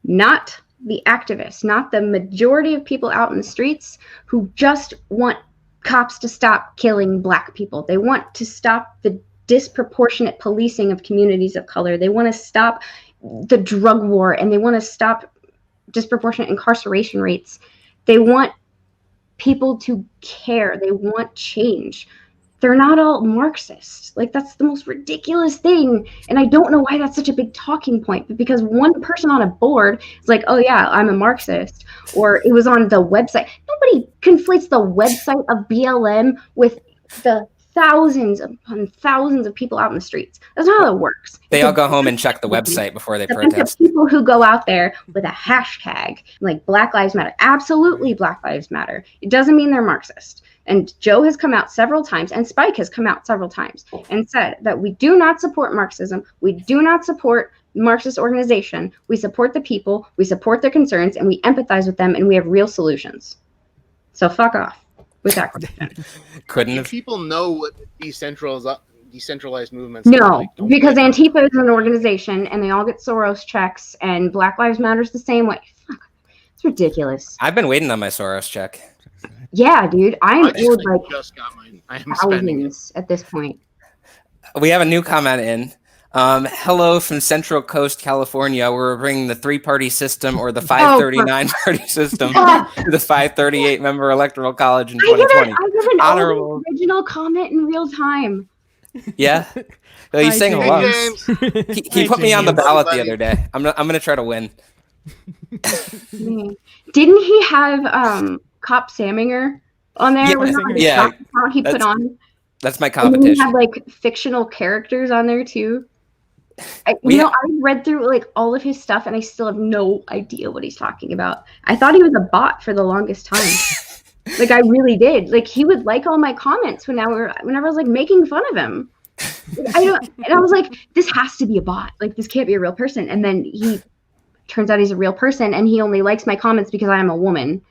not the activists, not the majority of people out in the streets who just want cops to stop killing Black people. They want to stop the disproportionate policing of communities of color. They want to stop the drug war, and they want to stop disproportionate incarceration rates. They want people to care. They want change. they're not all Marxist. Like, that's the most ridiculous thing. And I don't know why that's such a big talking point, but because one person on a board is like, oh yeah, I'm a Marxist, or it was on the website. Nobody conflates the website of BLM with the thousands upon thousands of people out in the streets. That's not how it works. They all go home and check the website before they protest. People who go out there with a hashtag like Black Lives Matter, absolutely Black Lives Matter. It doesn't mean they're Marxist. And Joe has come out several times, and Spike has come out several times and said that we do not support Marxism. We do not support Marxist organization. We support the people. We support their concerns, and we empathize with them, and we have real solutions. So fuck off with that question. Couldn't Do have. people know what decentralized movements are No, like? Don't because they? Antifa is an organization, and they all get Soros checks, and Black Lives Matter's the same way. Fuck, it's ridiculous. I've been waiting on my Soros check. Yeah, dude, I'm I owed like just got mine. I am spending it. thousands at this point. We have a new comment in. Hello from Central Coast, California. We're bringing the 3-party system or the 539 party system to the 538 member electoral college in 2020. I give an Honorable. original comment in real time. Yeah. Well, he's Hi, saying hello. James. He put me on the James. ballot the Everybody. other day. I'm gonna try to win. Didn't he have Cop Saminger on there? Yeah, Was that his yeah. Cop account he put That's on? That's my And then he competition. had like fictional characters on there too. I We ha- read through like all of his stuff, and I still have no idea what he's talking about. I thought he was a bot for the longest time. Like, I really did. Like, he would like all my comments whenever I was like making fun of him. And I was like, this has to be a bot. Like, this can't be a real person. And then he turns out he's a real person, and he only likes my comments because I am a woman,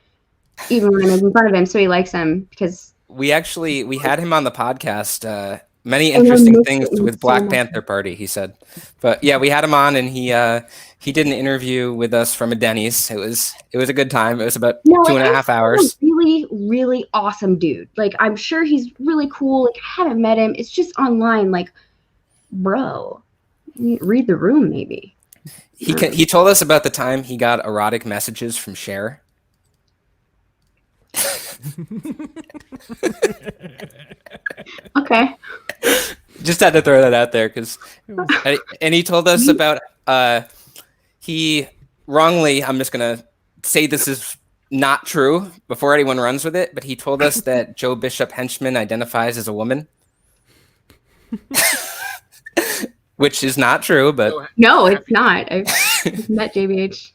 even when I'm making fun of him. So he likes them because we had him on the podcast. Many And I interesting missed things it with so Black much. Panther Party, he said. But yeah, we had him on, and he did an interview with us from a Denny's. It was a good time. It was about 2.5 hours. He's a really, really awesome dude. Like, I'm sure he's really cool. Like, I haven't met him. It's just online. Like, bro, read the room, maybe. He told us about the time he got erotic messages from Cher. Okay. Just had to throw that out there because, and he told us about he wrongly. I'm just gonna say this is not true before anyone runs with it, but he told us that Joe Bishop Henchman identifies as a woman, which is not true. But No, it's not. I've met JBH.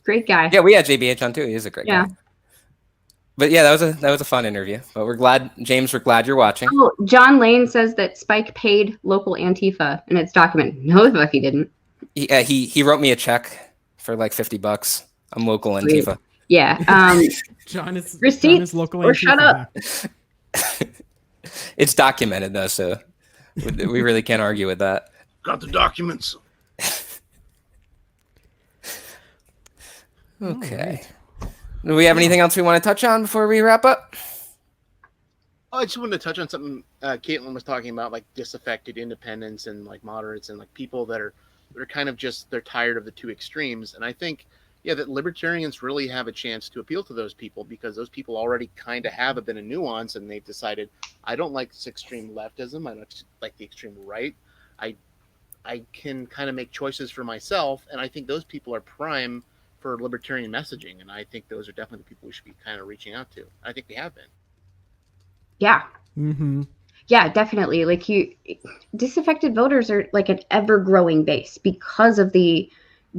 Great guy. yeah, we had JBH on too. He is a great Yeah. guy. But yeah, that was a fun interview. But we're glad, James. We're glad you're watching. Oh, John Lane says that Spike paid local Antifa, and it's documented. No, the fuck he didn't. He wrote me a check for like $50. I'm local Sweet. Antifa. Yeah. John is Receipts local or shut Antifa. up. It's documented though, so we really can't argue with that. Got the documents. Okay. Do we have anything else we want to touch on before we wrap up? Oh, I just wanted to touch on something Caitlin was talking about, like disaffected independents and like moderates and like people that are kind of just they're tired of the two extremes. And I think, yeah, that libertarians really have a chance to appeal to those people because those people already kind of have a bit of nuance and they've decided, I don't like this extreme leftism. I don't like the extreme right. I can kind of make choices for myself. And I think those people are prime for libertarian messaging. And I think those are definitely the people we should be kind of reaching out to. I think we have been. Yeah. Mm-hmm. Yeah, definitely. Like, disaffected voters are like an ever-growing base because of the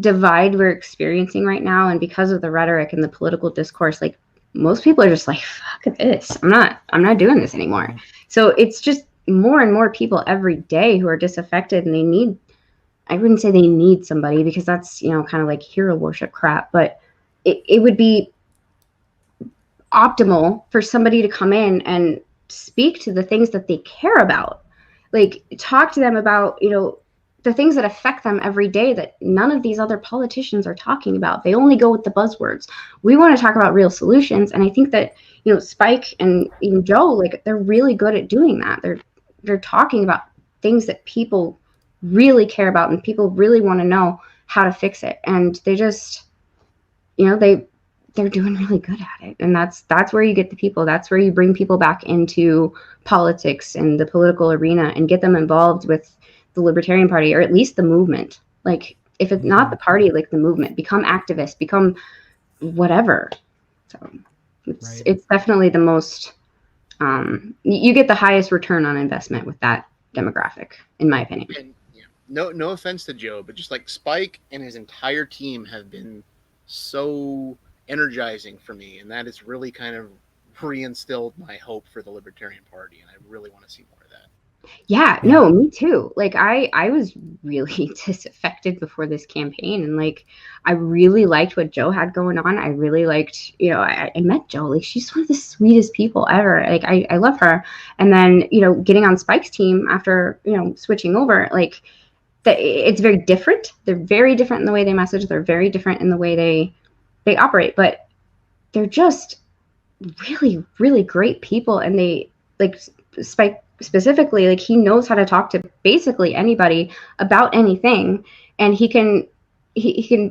divide we're experiencing right now, and because of the rhetoric and the political discourse. Like, most people are just like, "Fuck this! I'm not doing this anymore." So it's just more and more people every day who are disaffected, and they need. I wouldn't say they need somebody because that's kind of like hero worship crap, but it would be optimal for somebody to come in and speak to the things that they care about, like talk to them about the things that affect them every day that none of these other politicians are talking about. They only go with the buzzwords. We want to talk about real solutions, and I think that Spike and even Joe, like, they're really good at doing that. They're talking about things that people really care about and people really want to know how to fix it, and they just they they're doing really good at it. And that's where you get the people. That's where you bring people back into politics and the political arena and get them involved with the Libertarian Party, or at least the movement. Like, if it's not the party, like the movement, become activists, become whatever. So it's definitely the most, you get the highest return on investment with that demographic, in my opinion. And, no offense to Joe, but just like Spike and his entire team have been so energizing for me, and that has really kind of reinstilled my hope for the Libertarian Party, and I really want to see more of that. Yeah, no, me too. Like, I was really disaffected before this campaign, and like, I really liked what Joe had going on. I really liked, I met Joe. Like, she's one of the sweetest people ever. Like, I love her. And then, getting on Spike's team after, switching over, like, it's very different. They're very different in the way they message. They're very different in the way they operate, but they're just really, really great people. And they, like, Spike specifically, like, he knows how to talk to basically anybody about anything, and he can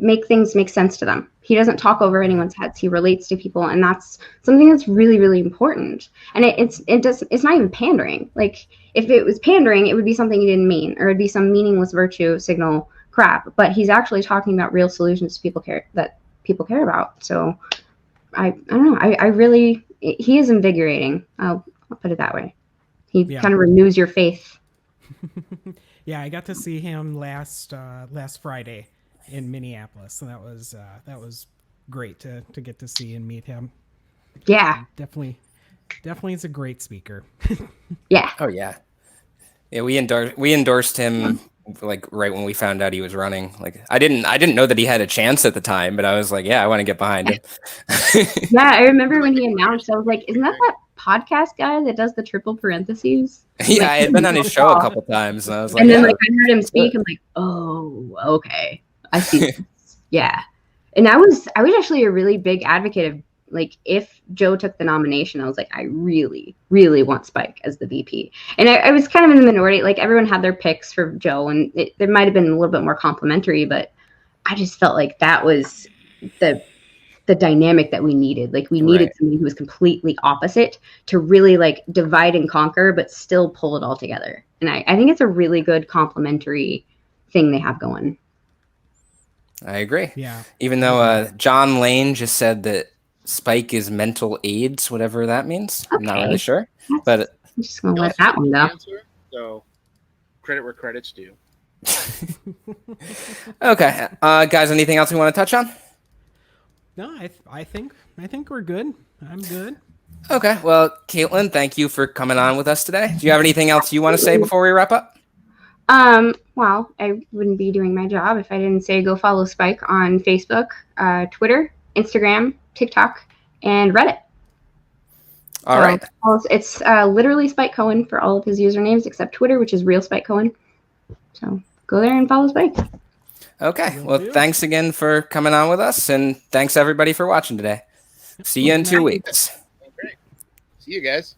make things make sense to them. He doesn't talk over anyone's heads. He relates to people, and that's something that's really, really important. And it's not even pandering. Like, if it was pandering, it would be something he didn't mean, or it'd be some meaningless virtue signal crap. But he's actually talking about real solutions people care about. So I don't know. I really, he is invigorating. I'll put it that way. He kind of renews your faith. Yeah, I got to see him last Friday in Minneapolis, and that was great to get to see and meet him. Yeah, definitely is a great speaker. Yeah. Oh yeah. Yeah, we endorsed him like right when we found out he was running. Like, I didn't know that he had a chance at the time, but I was like, yeah, I want to get behind him. Yeah, I remember when he announced, I was like, isn't that podcast guy that does the triple parentheses? Yeah, Like, I had been on his show a couple times, and I was like, and then like I heard him speak, I'm like, oh, okay, I see this. Yeah. And I was actually a really big advocate of, like, if Joe took the nomination, I was like, I really, really want Spike as the VP. And I was kind of in the minority. Like, everyone had their picks for Joe, and there might have been a little bit more complimentary, but I just felt like that was the dynamic that we needed. Like, we needed somebody who was completely opposite to really, like, divide and conquer, but still pull it all together. And I think it's a really good complementary thing they have going. I agree. Yeah. Even though John Lane just said that Spike is mental AIDS, whatever that means. I'm not really sure. But I'm just going to let that one go. So, credit where credit's due. Okay. Guys, anything else we want to touch on? No, I think we're good. I'm good. Okay. Well, Caitlin, thank you for coming on with us today. Do you have anything else you want to say before we wrap up? Well, I wouldn't be doing my job if I didn't say go follow Spike on Facebook, Twitter, Instagram, TikTok, and Reddit. All right. It's literally Spike Cohen for all of his usernames except Twitter, which is real Spike Cohen. So go there and follow Spike. Okay. Well, thanks again for coming on with us, and thanks everybody for watching today. See you in 2 weeks. Great. See you guys.